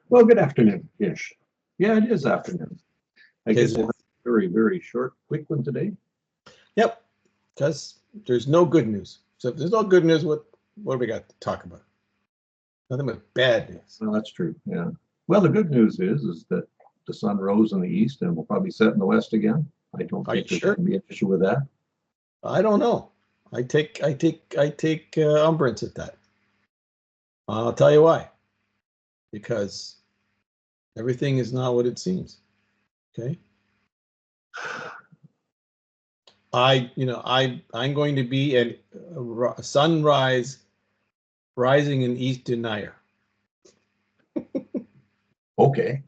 Well, good afternoon-ish. Yeah, it is afternoon. I guess we'll have a very, very short, quick one today. Yep, because there's no good news. So if there's no good news, what do we got to talk about? Nothing but bad news. Well, that's true. Yeah. Well, the good news is that the sun rose in the east and will probably set in the west again. I don't think there's going to be an issue with that. I don't know. I take umbrance at that. I'll tell you why. Because everything is not what it seems. Okay. I'm going to be a sunrise rising in East denier. Okay.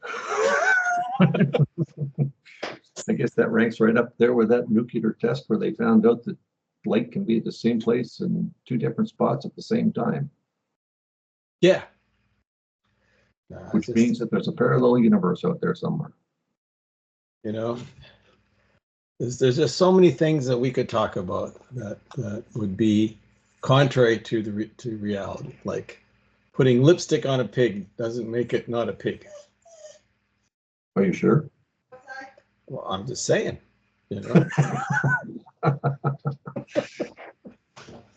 I guess that ranks right up there with that nuclear test where they found out that light can be at the same place in two different spots at the same time. Yeah. Which means that there's a parallel universe out there somewhere. You know, there's just so many things that we could talk about that would be contrary to reality. Like putting lipstick on a pig doesn't make it not a pig. Are you sure? Well, I'm just saying, you know.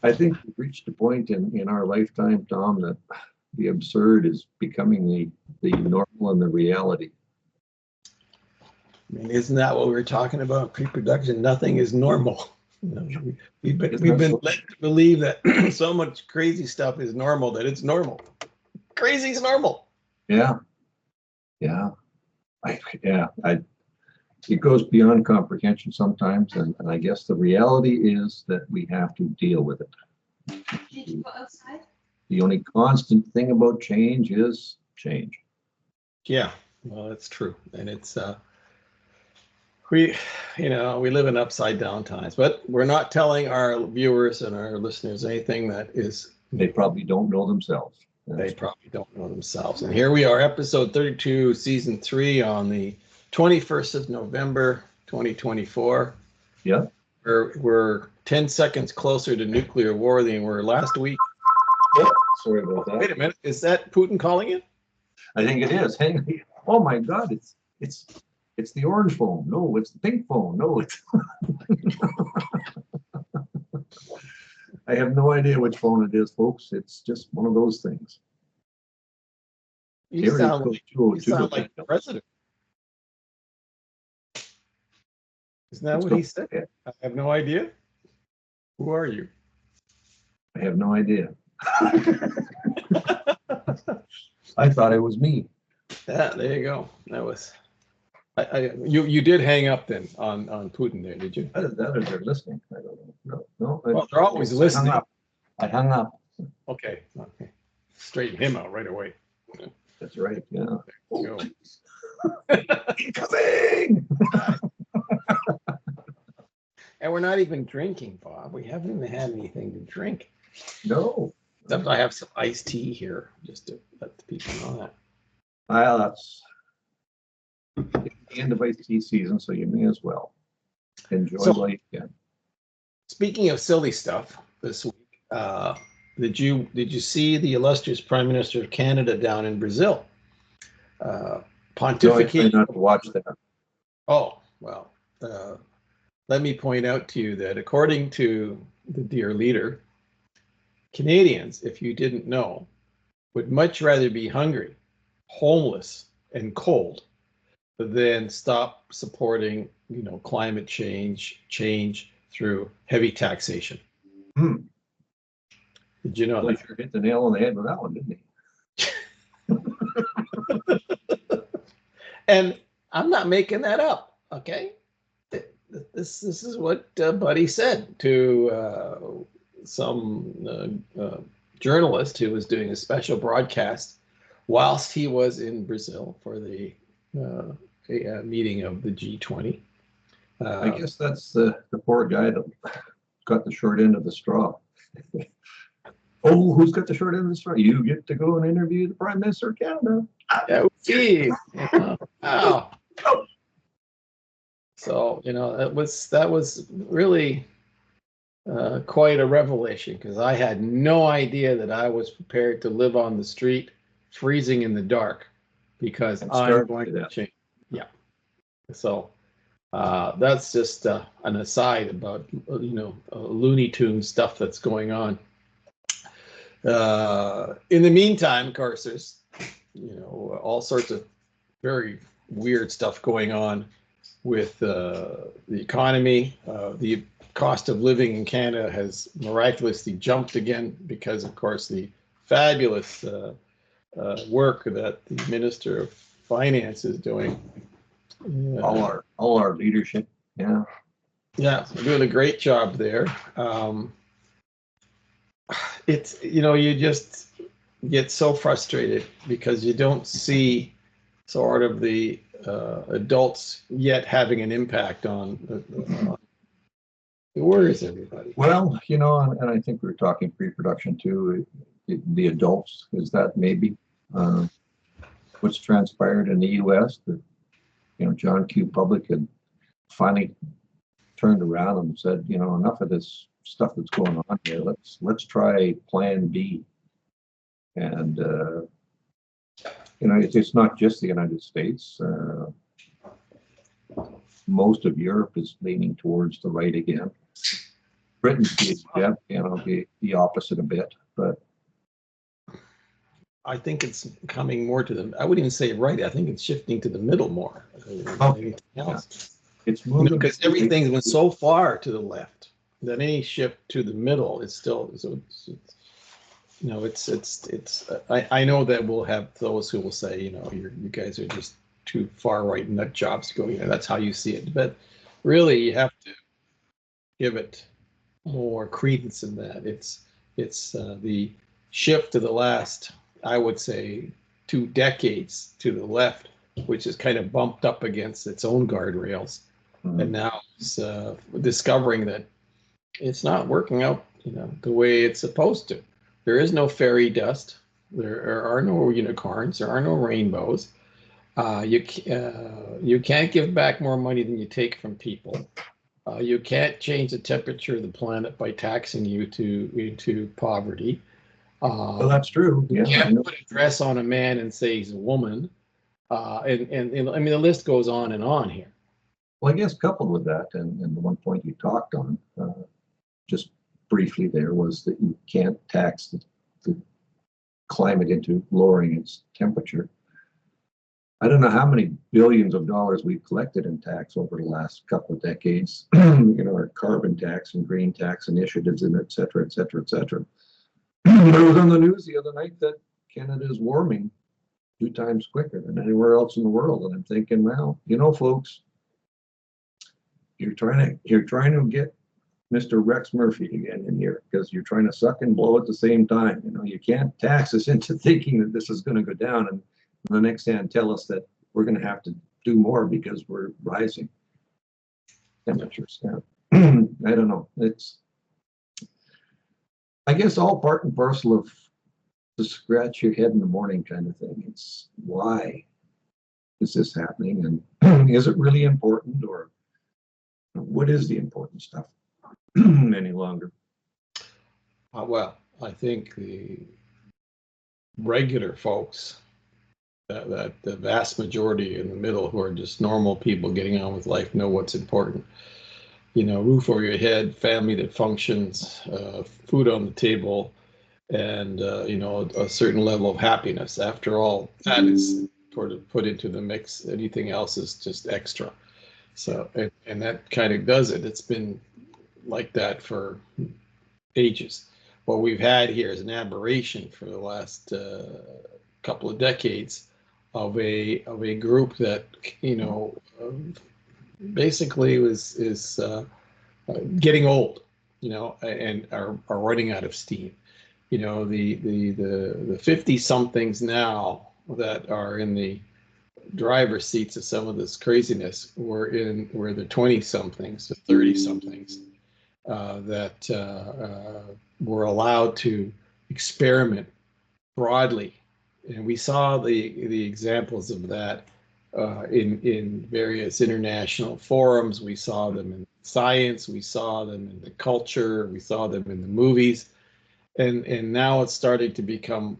I think we've reached a point in our lifetime, Tom, that the absurd is becoming the normal and the reality. I mean, isn't that what we were talking about? Pre-production, nothing is normal. You know, we've been led to believe that so much crazy stuff is normal that it's normal. Crazy is normal. Yeah. It goes beyond comprehension sometimes, and I guess the reality is that we have to deal with it. Did you go outside? The only constant thing about change is change. Yeah, well, that's true, and it's we live in upside down times, but we're not telling our viewers and our listeners anything that is. They probably don't know themselves. They probably don't know themselves. And here we are, episode 32, season 3, on the 21st of November, 2024. Yeah. We're 10 seconds closer to nuclear war than we were last week. Oh, sorry about that. Wait a minute, is that Putin calling you? I think it is. Hey, oh my God, it's the orange phone. No, it's the pink phone. No, it's. I have no idea which phone it is, folks. It's just one of those things. You sound like the president. Isn't that what he said? I have no idea. Who are you? I have no idea. I thought it was me. Yeah, there you go. That was. You did hang up then on Putin there, did you? That is they're listening. I don't know. No. Well, they're always listening. I hung up. Okay. Straighten him out right away. That's right. Yeah. Go. Incoming! And we're not even drinking, Bob. We haven't even had anything to drink. No. Except I have some iced tea here, just to let the people know that. Well, that's the end of iced tea season, so you may as well enjoy life again. Speaking of silly stuff this week, did you see the illustrious Prime Minister of Canada down in Brazil? Pontificating. No, I not to watch that. Oh, well, let me point out to you that according to the dear leader, Canadians, if you didn't know, would much rather be hungry, homeless, and cold than stop supporting, climate change through heavy taxation. Did you know that? He sure hit the nail on the head with that one, didn't he? And I'm not making that up, okay? This is what Buddy said to some journalist who was doing a special broadcast whilst he was in Brazil for the meeting of the G20. I guess that's the poor guy that got the short end of the straw. Oh, who's got the short end of the straw? You get to go and interview the Prime Minister of Canada. Wow. So, that was really quite a revelation, because I had no idea that I was prepared to live on the street freezing in the dark because And I'm start going with to that. change. Yeah. So that's just an aside about, Looney Tunes stuff that's going on. In the meantime, of course, there's, all sorts of very weird stuff going on with the economy. The cost of living in Canada has miraculously jumped again because, of course, the fabulous work that the Minister of Finance is doing. All our leadership. Yeah. Yeah, we're doing a great job there. It's, you just get so frustrated because you don't see sort of the adults yet having an impact on where is everybody? Well, and I think we were talking pre-production too. The adults, is that maybe what's transpired in the U.S. that John Q. Public had finally turned around and said, enough of this stuff that's going on here. Let's try Plan B. And it's not just the United States. Most of Europe is leaning towards the right again. Britain's the opposite a bit, but I think it's coming more to the, I wouldn't even say right, I think it's shifting to the middle more than anything else. It's moving because everything went so far to the left that any shift to the middle is still, I know that we'll have those who will say, you guys are just too far right nut jobs going there. That's how you see it. But really, you have to give it more credence in that. It's the shift to the last, I would say, 2 decades to the left, which is kind of bumped up against its own guardrails. Mm-hmm. And now it's discovering that it's not working out, the way it's supposed to. There is no fairy dust. There are no unicorns. There are no rainbows. You can't give back more money than you take from people. You can't change the temperature of the planet by taxing you into poverty. Well, that's true. You can't put a dress on a man and say he's a woman. And I mean, the list goes on and on here. Well, I guess coupled with that, and the one point you talked on, just briefly there, was that you can't tax the climate into lowering its temperature. I don't know how many billions of dollars we've collected in tax over the last couple of decades, our carbon tax and green tax initiatives and et cetera, et cetera, et cetera. It was on the news the other night that Canada is warming 2 times quicker than anywhere else in the world. And I'm thinking, well, folks, you're trying to get Mr. Rex Murphy again in here because you're trying to suck and blow at the same time. You can't tax us into thinking that this is going to go down, and on the next hand tell us that we're going to have to do more because we're rising temperatures. Yeah. I don't know. It's, I guess, all part and parcel of the scratch your head in the morning kind of thing. It's why is this happening, and is it really important, or what is the important stuff any longer? Well, I think the regular folks, that the vast majority in the middle who are just normal people getting on with life, know what's important. Roof over your head, family that functions, food on the table, and a certain level of happiness. After all, that is sort of put into the mix. Anything else is just extra. So, and that kind of does it. It's been like that for ages. What we've had here is an aberration for the last couple of decades of a group that basically is getting old, and are running out of steam. The 50 somethings now that are in the driver's seats of some of this craziness were the 20 somethings, the 30 somethings that were allowed to experiment broadly. And we saw the examples of that in various international forums. We saw them in science, we saw them in the culture, we saw them in the movies, and now it's starting to become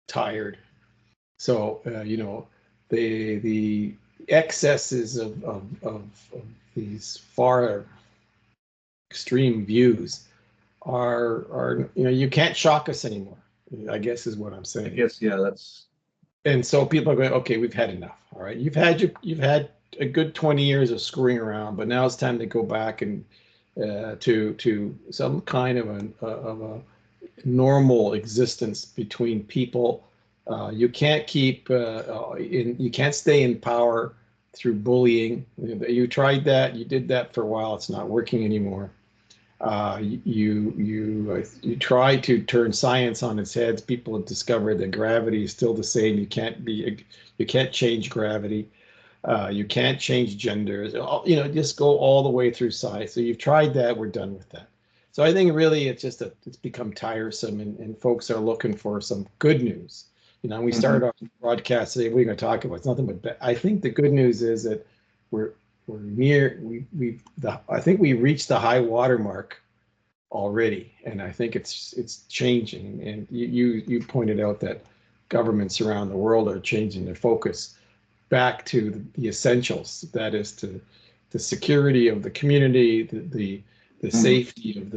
tired. So the excesses of these far extreme views are you can't shock us anymore, I guess is what I'm I saying. guess, yeah, that's, And so people are going, okay, we've had enough. All right, you've had a good 20 years of screwing around, but now it's time to go back and to some kind of a normal existence between people. You can't you can't stay in power through bullying. You tried that, you did that for a while. It's not working anymore. You try to turn science on its head. People have discovered that gravity is still the same. You can't change gravity. You can't change genders. Just go all the way through science. So you've tried that. We're done with that. So I think really it's become tiresome, and folks are looking for some good news. We started off the broadcast today. We're going to talk about it's nothing but I think the good news is that we're near. I think we reached the high water mark already, and I think it's changing. And you pointed out that governments around the world are changing their focus back to the essentials. That is to the security of the community, the safety of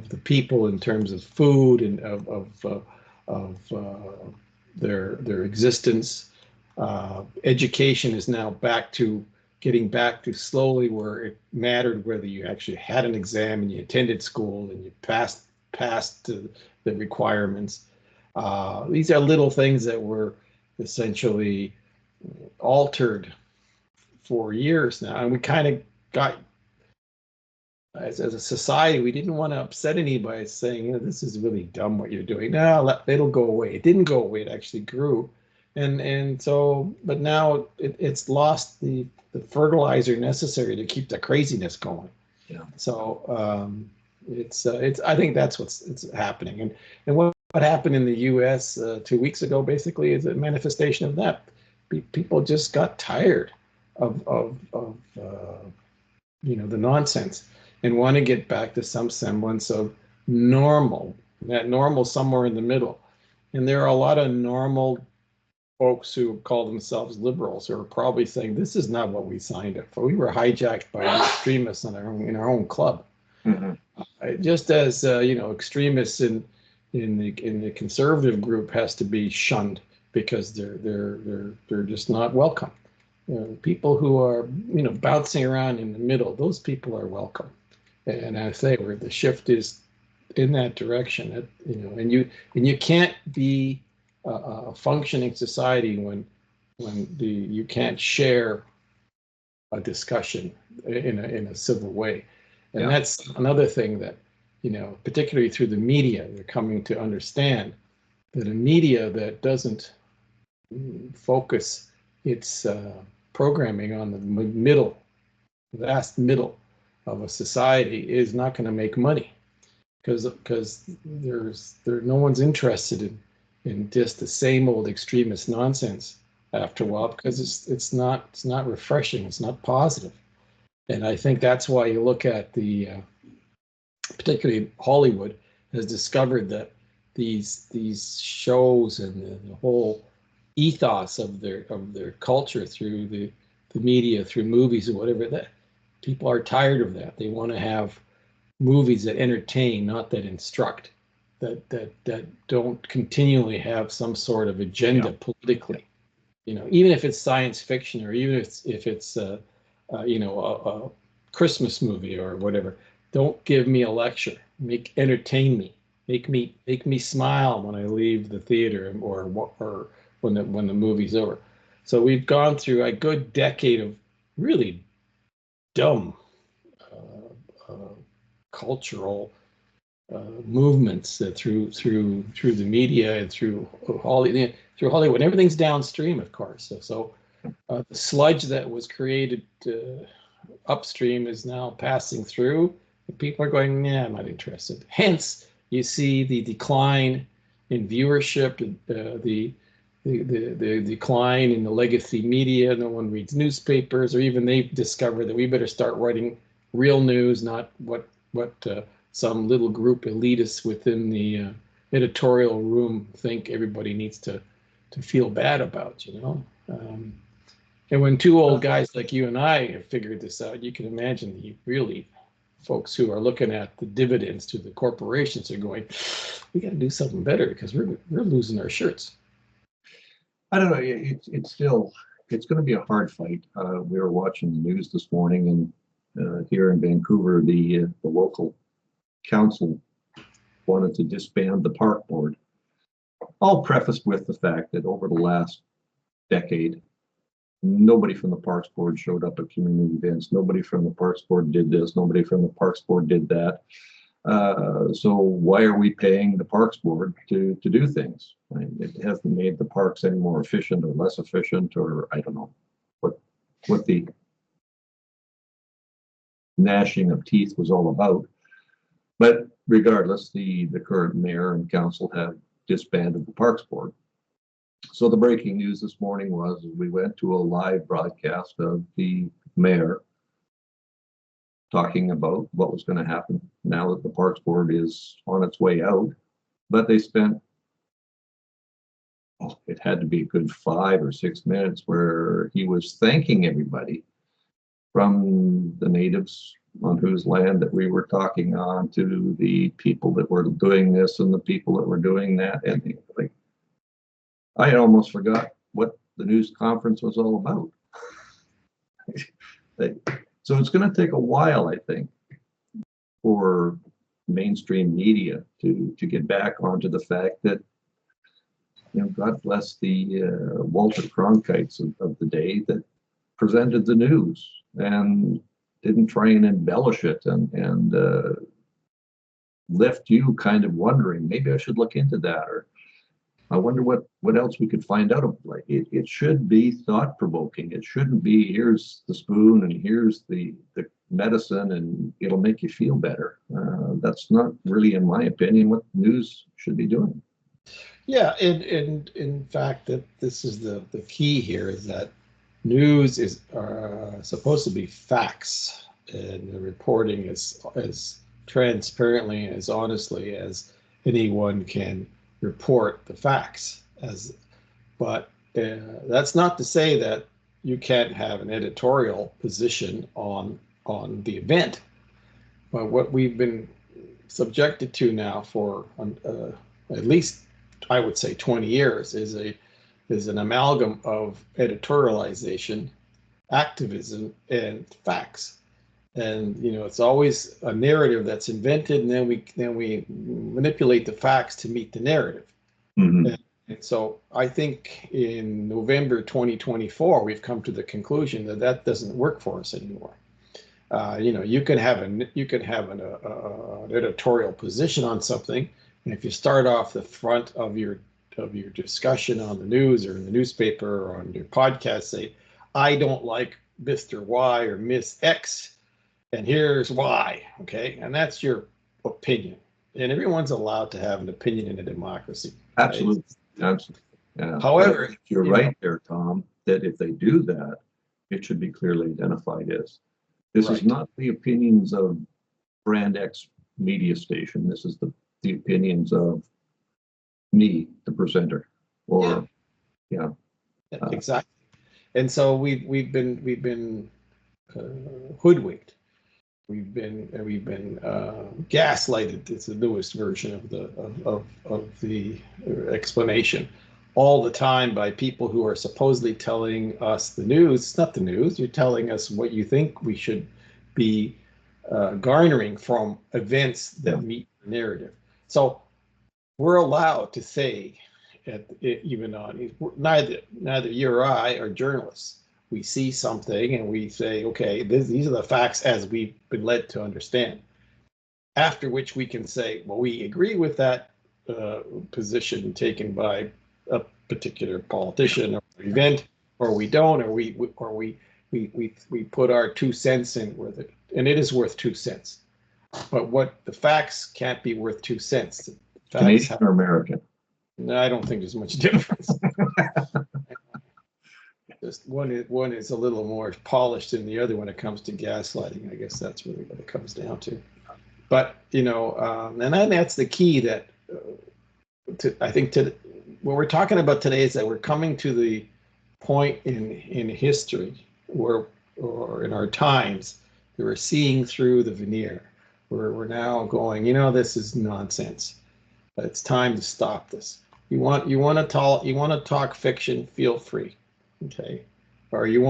the people in terms of food and of their existence. Education is now getting back to slowly where it mattered whether you actually had an exam and you attended school and you passed the requirements. These are little things that were essentially altered for years now, and we kind of got, as a society, we didn't want to upset anybody saying, this is really dumb what you're doing. No, it'll go away. It didn't go away. It actually grew. And so, but now it's lost the fertilizer necessary to keep the craziness going. Yeah. So it's I think that's what's happening. And what happened in the U.S. 2 weeks ago basically is a manifestation of that. People just got tired of the nonsense and want to get back to some semblance of normal. That normal somewhere in the middle. And there are a lot of normal folks who call themselves liberals who are probably saying, this is not what we signed up for. We were hijacked by the extremists in our own club. Just as extremists in the conservative group has to be shunned because they're just not welcome. People who are bouncing around in the middle, those people are welcome. And I say where the shift is in that direction, and you can't be a functioning society when you can't share a discussion in a civil way. And that's another thing that particularly through the media, they're coming to understand that a media that doesn't focus its programming on the vast middle of a society is not going to make money, because no one's interested in just the same old extremist nonsense after a while, because it's not refreshing, it's not positive. And I think that's why you look at particularly Hollywood has discovered that these shows and the whole ethos of their culture through the media, through movies or whatever, that people are tired of that. They want to have movies that entertain, not that instruct, that don't continually have some sort of agenda politically. Even if it's science fiction, or even if it's a Christmas movie or whatever, don't give me a lecture. Entertain me. Make me smile when I leave the theater or when the movie's over. So we've gone through a good decade of really dumb cultural movements through the media and through Hollywood. Everything's downstream, of course. So the sludge that was created upstream is now passing through. And people are going, nah, I'm not interested. Hence, you see the decline in viewership, the decline in the legacy media. No one reads newspapers, or even they've discovered that we better start writing real news, not what some little group elitists within the editorial room think everybody needs to feel bad about, you know. And when two old guys like you and I have figured this out, you can imagine the really folks who are looking at the dividends to the corporations are going, we got to do something better because we're losing our shirts. I don't know. It's still, it's going to be a hard fight. We were watching the news this morning, and here in Vancouver, the local council wanted to disband the park board. All prefaced with the fact that over the last decade, nobody from the Parks Board showed up at community events. Nobody from the Parks Board did this. Nobody from the Parks Board did that. So why are we paying the Parks Board to do things? I mean, it hasn't made the parks any more efficient or less efficient, or I don't know what the gnashing of teeth was all about. But regardless, the current mayor and council have disbanded the Parks Board. So the breaking news this morning was we went to a live broadcast of the mayor talking about what was going to happen now that the Parks Board is on its way out. But they spent, it had to be a good 5 or 6 minutes where he was thanking everybody, from the natives on whose land that we were talking on to the people that were doing this and the people that were doing that. And like, I almost forgot what the news conference was all about. So it's going to take a while, I think, for mainstream media to get back onto the fact that, you know, God bless the Walter Cronkites of the day that presented the news and didn't try and embellish it and left you kind of wondering, maybe I should look into that, or I wonder what else we could find out. Like it should be thought provoking. It shouldn't be here's the spoon and here's the medicine and it'll make you feel better. That's not really, in my opinion, what news should be doing. Yeah, and in fact, that this is the key here, is that news is supposed to be facts, and the reporting is as transparently and as honestly as anyone can report the facts. But that's not to say that you can't have an editorial position on the event. But what we've been subjected to now for at least, I would say, 20 years is an amalgam of editorialization, activism, and facts. And you know, it's always a narrative that's invented, and then we manipulate the facts to meet the narrative. Mm-hmm. And so I think in November 2024, we've come to the conclusion that that doesn't work for us anymore. You know, you can have an editorial position on something, and if you start off the front of your discussion on the news or in the newspaper or on your podcast, say, I don't like Mr. Y or Miss X, and here's why, okay? And that's your opinion. And everyone's allowed to have an opinion in a democracy. Absolutely. Right? Absolutely. Yeah. However, but you're right there, Tom, that if they do that, it should be clearly identified as. This is not the opinions of Brand X media station. This is the opinions of me, the presenter, or exactly. And so we've been hoodwinked. We've been gaslighted. It's the newest version of the explanation, all the time by people who are supposedly telling us the news. It's not the news. You're telling us what you think we should be garnering from events that meet the narrative. So we're allowed to say, even on neither you or I are journalists. We see something and we say, okay, these are the facts as we've been led to understand. After which we can say, well, we agree with that position taken by a particular politician or event, or we don't, or we put our 2 cents in with it, and it is worth 2 cents. But what the facts can't be worth 2 cents. Canadian or American? No, I don't think there's much difference. Just one is a little more polished than the other when it comes to gaslighting. I guess that's really what it comes down to. But you know, and that's the key that I think to what we're talking about today is that we're coming to the point in history where, or in our times, that we're seeing through the veneer. Where we're now going, you know, this is nonsense. It's time to stop this. You want to talk fiction, feel free, okay? Or you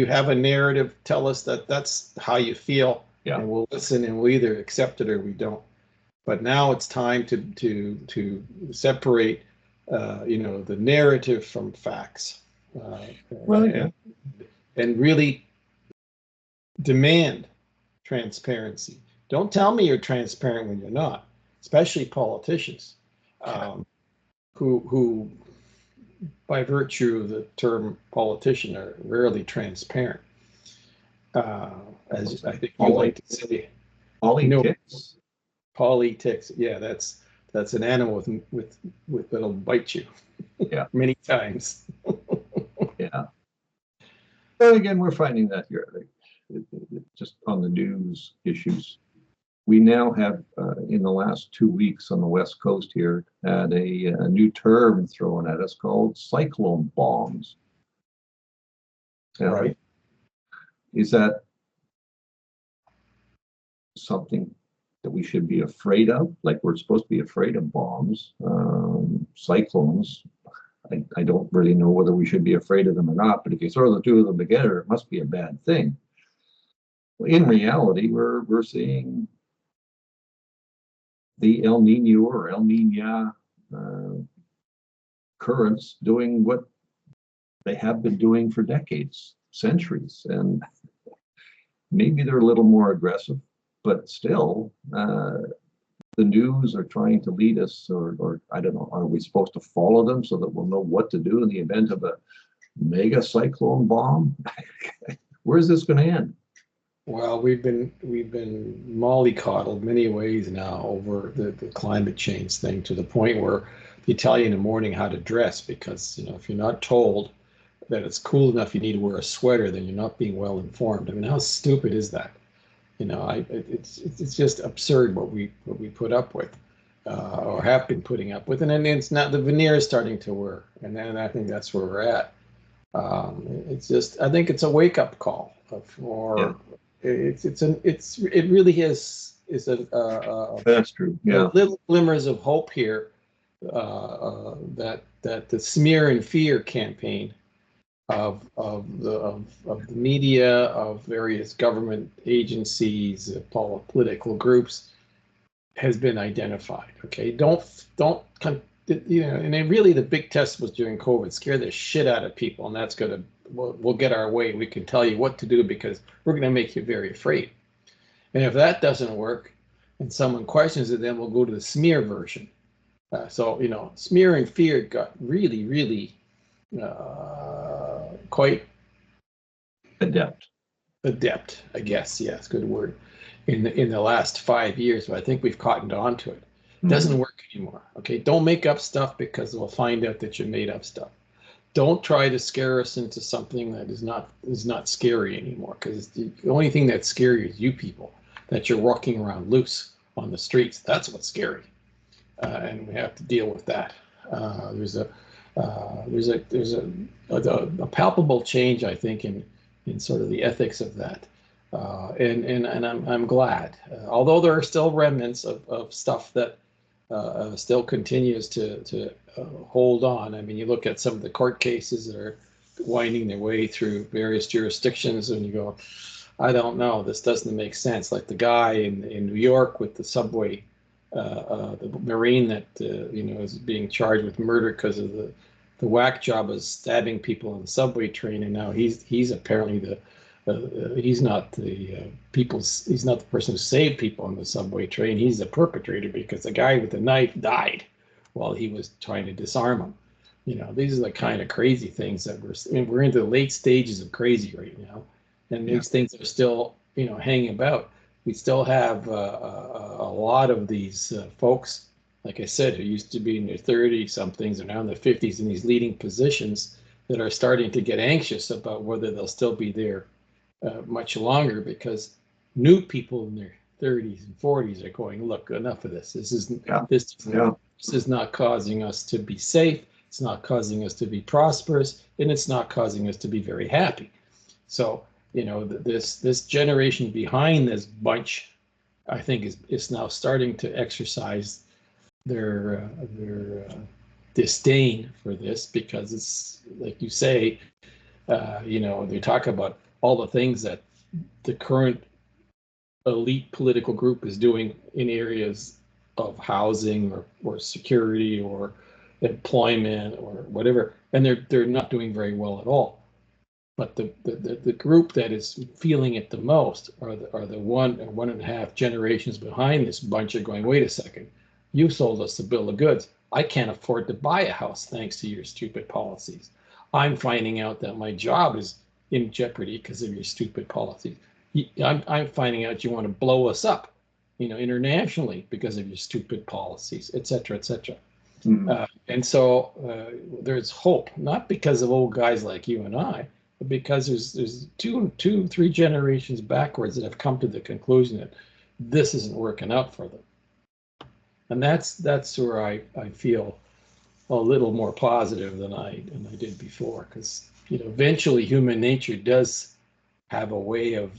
have a narrative, tell us that that's how you feel, Yeah. and we'll listen, and we'll either accept it or we don't. But now it's time to separate, you know, the narrative from facts, Well, yeah. and really demand transparency. Don't tell me you're transparent when you're not, especially politicians, who by virtue of the term politician are rarely transparent. As I think you like to say, Politics. politics. Yeah, that's an animal with that'll bite you. Yeah. Many times. Yeah. But again, we're finding that here, just on the news issues. We now have, in the last 2 weeks on the West Coast here, had a new term thrown at us called cyclone bombs. Right. Is that something that we should be afraid of? Like we're supposed to be afraid of bombs, cyclones. I don't really know whether we should be afraid of them or not, but if you throw the two of them together, it must be a bad thing. In reality, we're seeing the El Nino or El Nina currents doing what they have been doing for decades, centuries, and maybe they're a little more aggressive, but still, the news are trying to lead us, or I don't know, are we supposed to follow them so that we'll know what to do in the event of a mega cyclone bomb? Where's this going to end? Well, we've been mollycoddled many ways now over the climate change thing, to the point where they tell you in the morning how to dress, because, you know, if you're not told that it's cool enough you need to wear a sweater, then you're not being well informed. I mean, how stupid is that? You know, it's just absurd what we put up with, or have been putting up with, and then it's not, the veneer is starting to wear, and then I think that's where we're at. It's just, I think it's a wake up call for. Yeah. It really is a that's true. Yeah, little glimmers of hope here, that the smear and fear campaign of the media, of various government agencies, political groups, has been identified. Okay, don't you know? And then really, the big test was during COVID. Scare the shit out of people, and that's gonna. We'll get our way. We can tell you what to do because we're going to make you very afraid. And if that doesn't work and someone questions it, then we'll go to the smear version. So, you know, smear and fear got really, really quite adept, I guess. Yes, good word. In the last 5 years, but I think we've cottoned on to it. It doesn't work anymore. Okay, don't make up stuff, because we'll find out that you made up stuff. Don't try to scare us into something that is not scary anymore, because the only thing that's scary is you people, that you're walking around loose on the streets. That's what's scary, and we have to deal with that. There's a palpable change, I think, in sort of the ethics of that, and I'm glad, although there are still remnants of stuff that still continues to hold on. I mean, you look at some of the court cases that are winding their way through various jurisdictions, and you go, I don't know, this doesn't make sense. Like the guy in New York with the subway, the Marine that you know, is being charged with murder because of the whack job of stabbing people on the subway train, and now he's apparently he's not he's not the person who saved people on the subway train. He's the perpetrator, because the guy with the knife died while he was trying to disarm him. You know, these are the kind of crazy things that we're into the late stages of crazy right now, and these things are still, you know, hanging about. We still have a lot of these folks, like I said, who used to be in their 30s, some things are now in their 50s in these leading positions, that are starting to get anxious about whether they'll still be there much longer, because new people in their 30s and 40s are going, look, enough of this. This is not causing us to be safe. It's not causing us to be prosperous, and it's not causing us to be very happy. So, you know, this generation behind this bunch, I think, is now starting to exercise their disdain for this, because it's like you say, you know, they talk about all the things that the current elite political group is doing in areas of housing or security or employment or whatever, and they're not doing very well at all. But the group that is feeling it the most are the 1 or 1.5 generations behind this bunch are going, wait a second, you sold us a bill of goods. I can't afford to buy a house thanks to your stupid policies. I'm finding out that my job is in jeopardy because of your stupid policies. I'm finding out you want to blow us up, you know, internationally because of your stupid policies, et cetera, et cetera. Mm-hmm. And so there's hope, not because of old guys like you and I, but because there's two, 3 generations backwards that have come to the conclusion that this isn't working out for them. And that's where I feel a little more positive than I did before, because, you know, eventually human nature does have a way of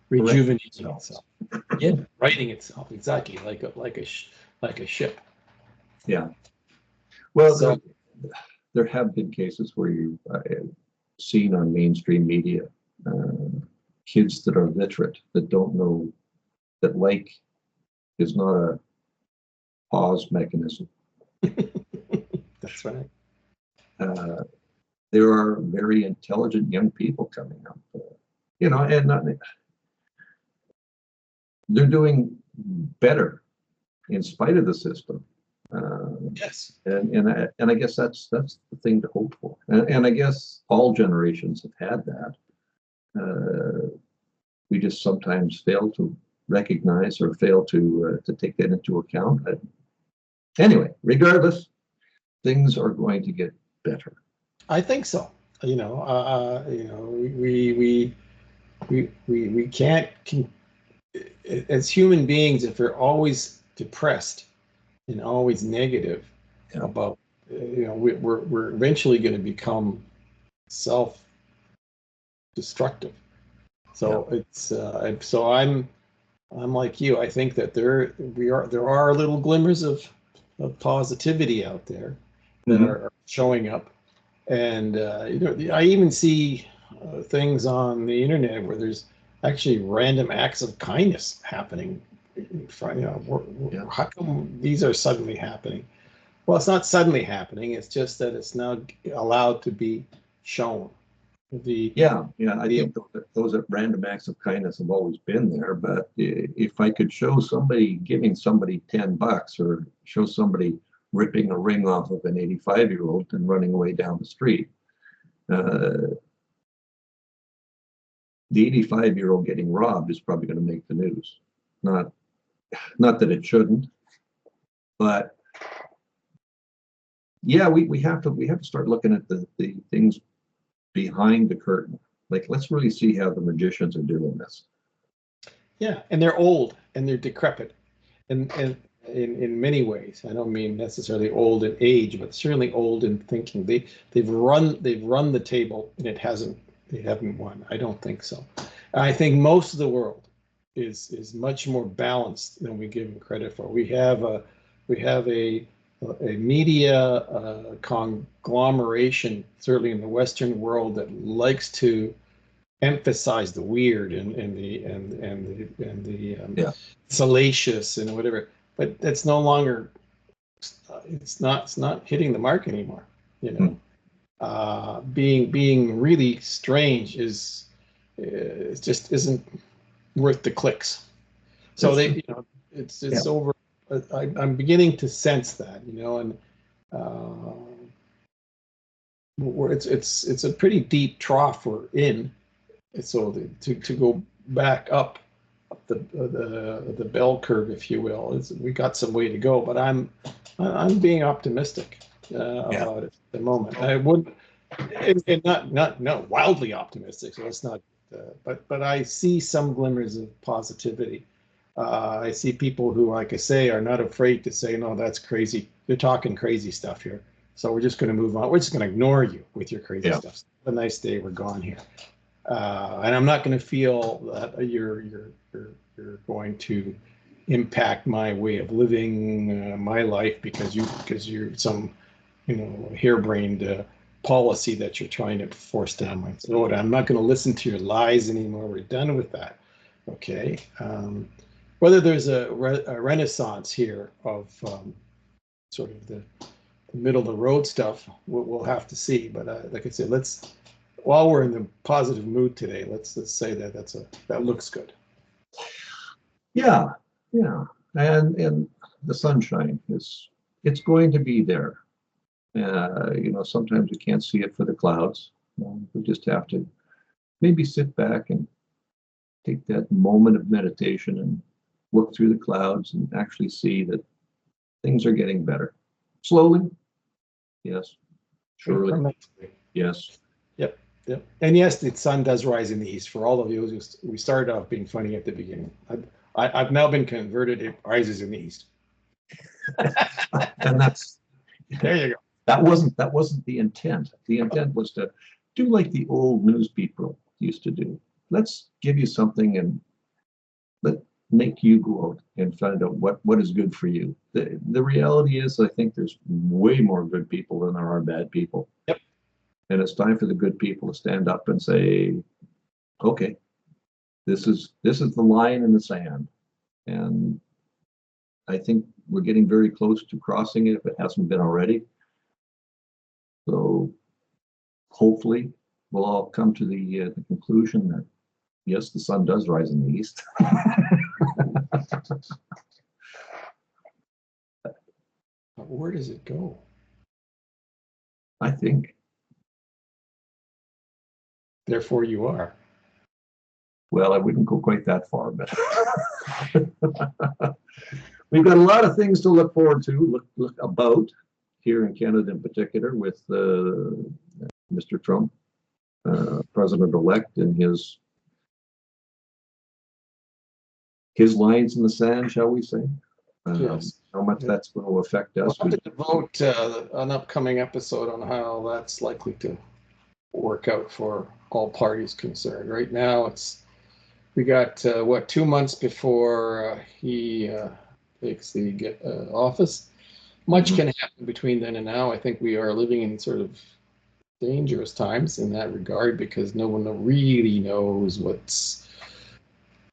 rejuvenating itself. Yeah, righting itself, exactly, like a ship. Yeah. Well, so, there have been cases where you've seen on mainstream media kids that are literate, that don't know that like is not a pause mechanism. That's right. There are very intelligent young people coming up, you know, and they're doing better in spite of the system. Yes. And I guess that's the thing to hope for. And I guess all generations have had that. We just sometimes fail to recognize or fail to take that into account. But anyway, regardless, things are going to get better. I think so. You know, we can't, as human beings, if we're always depressed and always negative about, you know, we're eventually going to become self-destructive. So it's so I'm like you. I think that there are little glimmers of positivity out there that are showing up, and you know, I even see things on the internet where there's actually random acts of kindness happening. You know, how come these are suddenly happening? Well, it's not suddenly happening. It's just that it's now allowed to be shown. I think those random acts of kindness have always been there. But if I could show somebody giving somebody $10 or show somebody ripping a ring off of an 85-year-old and running away down the street, the 85-year-old getting robbed is probably going to make the news. Not that it shouldn't, but yeah, we have to start looking at the things behind the curtain. Like, let's really see how the magicians are doing this. Yeah, and they're old and they're decrepit, and in many ways. I don't mean necessarily old in age, but certainly old in thinking. They've run the table and they haven't won. I don't think so. I think most of the world is much more balanced than we give them credit for. We have a media conglomeration, certainly in the Western world, that likes to emphasize the weird and the salacious and whatever. But that's no longer. It's not hitting the mark anymore. You know, being really strange is it just isn't worth the clicks. So it's over. I'm beginning to sense that, you know, and where it's a pretty deep trough we're in. So to go back up the bell curve, if you will, we got some way to go. But I'm being optimistic about it at the moment. I would, and not wildly optimistic. So it's not, but I see some glimmers of positivity. I see people who, like I say, are not afraid to say, no, that's crazy. They're talking crazy stuff here. So we're just going to move on. We're just going to ignore you with your crazy Yeah. stuff. Have a nice day. We're gone here. And I'm not going to feel that you're going to impact my way of living my life because you're some harebrained policy that you're trying to force down my throat. I'm not going to listen to your lies anymore. We're done with that. Okay. Whether there's a renaissance here of sort of the middle of the road stuff, we'll have to see. But like I said, while we're in the positive mood today, let's say that looks good. Yeah, and the sunshine it's going to be there. Sometimes we can't see it for the clouds. We just have to maybe sit back and take that moment of meditation and look through the clouds and actually see that things are getting better. Slowly, yes. Surely, yes. Yep. And yes, the sun does rise in the east. For all of you, we started off being funny at the beginning. I've now been converted. It rises in the east. And that's there you go. That wasn't the intent. The intent was to do like the old news people used to do. Let's give you something and let make you go out and find out what is good for you. The reality is, I think there's way more good people than there are bad people. Yep. And it's time for the good people to stand up and say, okay, this is the line in the sand. And I think we're getting very close to crossing it if it hasn't been already. So hopefully we'll all come to the conclusion that yes, the sun does rise in the east. Where does it go? I think. Therefore you are. Well, I wouldn't go quite that far, but we've got a lot of things to look forward to, look about here in Canada in particular with Mr. Trump, President-elect, and his lines in the sand, shall we say? Yes. How much that's going to affect us. We'll have to devote an upcoming episode on how that's likely to work out for all parties concerned. Right now, we got 2 months before he takes the office. Much can happen between then and now. I think we are living in sort of dangerous times in that regard because no one really knows what's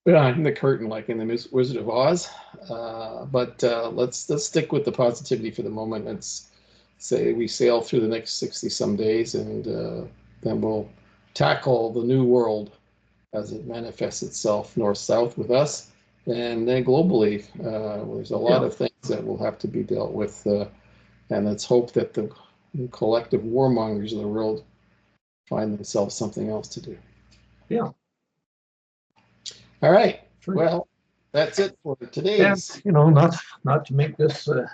behind the curtain, like in the Wizard of Oz. But let's stick with the positivity for the moment. Let's say we sail through the next 60-some days, and then we'll tackle the new world as it manifests itself north-south with us. And then globally, there's a lot of things that will have to be dealt with. And let's hope that the collective warmongers of the world find themselves something else to do. Yeah. All right. Sure. Well, that's it for today's. And, not to make this a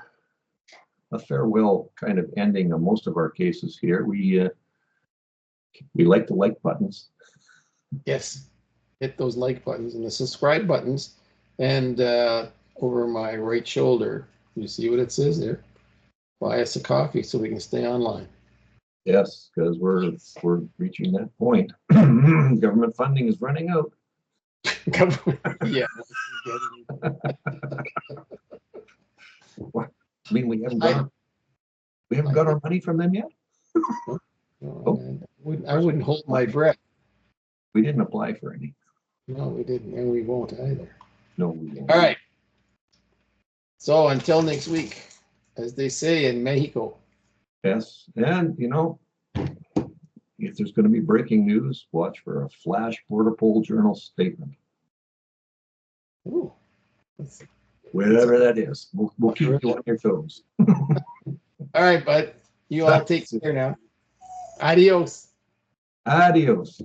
farewell kind of ending on most of our cases here. We like the like buttons. Yes. Hit those like buttons and the subscribe buttons. And over my right shoulder, you see what it says there? Buy us a coffee so we can stay online. Yes, because we're reaching that point. Government funding is running out. Yeah. What? I mean, we haven't got our money from them yet. I wouldn't hold my breath. We didn't apply for any. No, we didn't, and we won't either. No, we won't. All right. So until next week, as they say in Mexico. Yes, and if there's going to be breaking news, watch for a flash BORDERPOL Journal statement. Ooh. Whatever that is, we'll keep you on your toes. All right, bud. You all take care now. Adios. Adios.